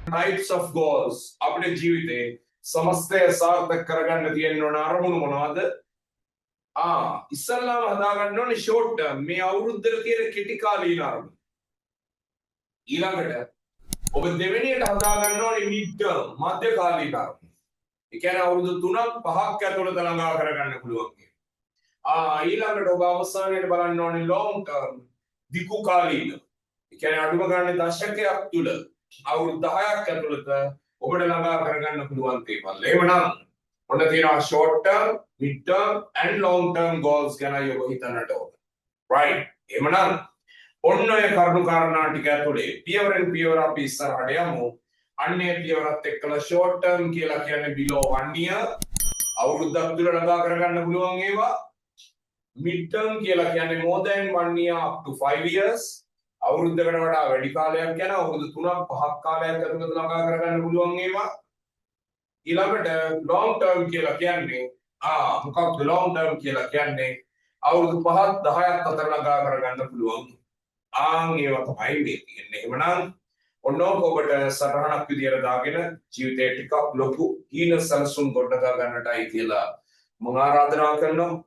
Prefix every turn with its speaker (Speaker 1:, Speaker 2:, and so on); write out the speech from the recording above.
Speaker 1: types of goals අපේ ජීවිතේ සමස්තය සාර්ථක කරගන්න තියෙන ඕන අරමුණු මොනවද? ඉස්සල්ලාම හදාගන්න ඕනේ short term මේ අවුරුද්දට තියෙන කෙටි කාලීන අරමුණු. ඊළඟට ඔබ දෙවෙනියට හදාගන්න ඕනේ mid term මධ්‍ය කාලීන අරමුණු. ඒ කියන්නේ අවුරුදු 3ක් 5ක් ඇතුළත ළඟා කරගන්න පුළුවන්. ඊළඟට ඔබ අවසානයේට බලන්න ඕනේ long term දිගු කාලීන. ඒ කියන්නේ අඩුම ගානේ දශකයක් තුල අවුරුදු 10ක් ඇතුළත ඔබට ළඟා කරගන්න පුළුවන් දේවල්. එහෙමනම් ඔන්න තියෙනවා short term, mid term and long term goals ගැන ඔබ හිතන්නට ඕන. right? එහෙමනම් ඔන්න ඔය කරුණු කාරණා ටික ඇතුලේ පියවරෙන් පියවර අපි ඉස්සරහට යමු. අන්නේ පියවරත් එක්කලා short term කියලා කියන්නේ below 1 year අවුරුද්දක් තුල ළඟා කරගන්න පුළුවන් ඒවා. mid term කියලා කියන්නේ more than 1 year up to 5 years අවුරුද්දකට වඩා වැඩි කාලයක් යන අවුරුදු 3ක් 5ක් කාලයක් ඇතුළත ළඟා කරගන්න පුළුවන් ඒවා. ඊළඟට long term කියලා කියන්නේ මොකක්ද long term කියලා කියන්නේ අවුරුදු 5ක් 10ක් අතර ළඟා කරගන්න පුළුවන්. ඒවා තමයි මේ තියෙන්නේ. එහෙමනම් ඔන්න ඔබට සටහනක් විදියට දාගෙන ජීවිතේ ටිකක් ලොකු හීන සැලසුම් ගොඩනගා ගන්නටයි කියලා මම ආරාධනා කරනවා.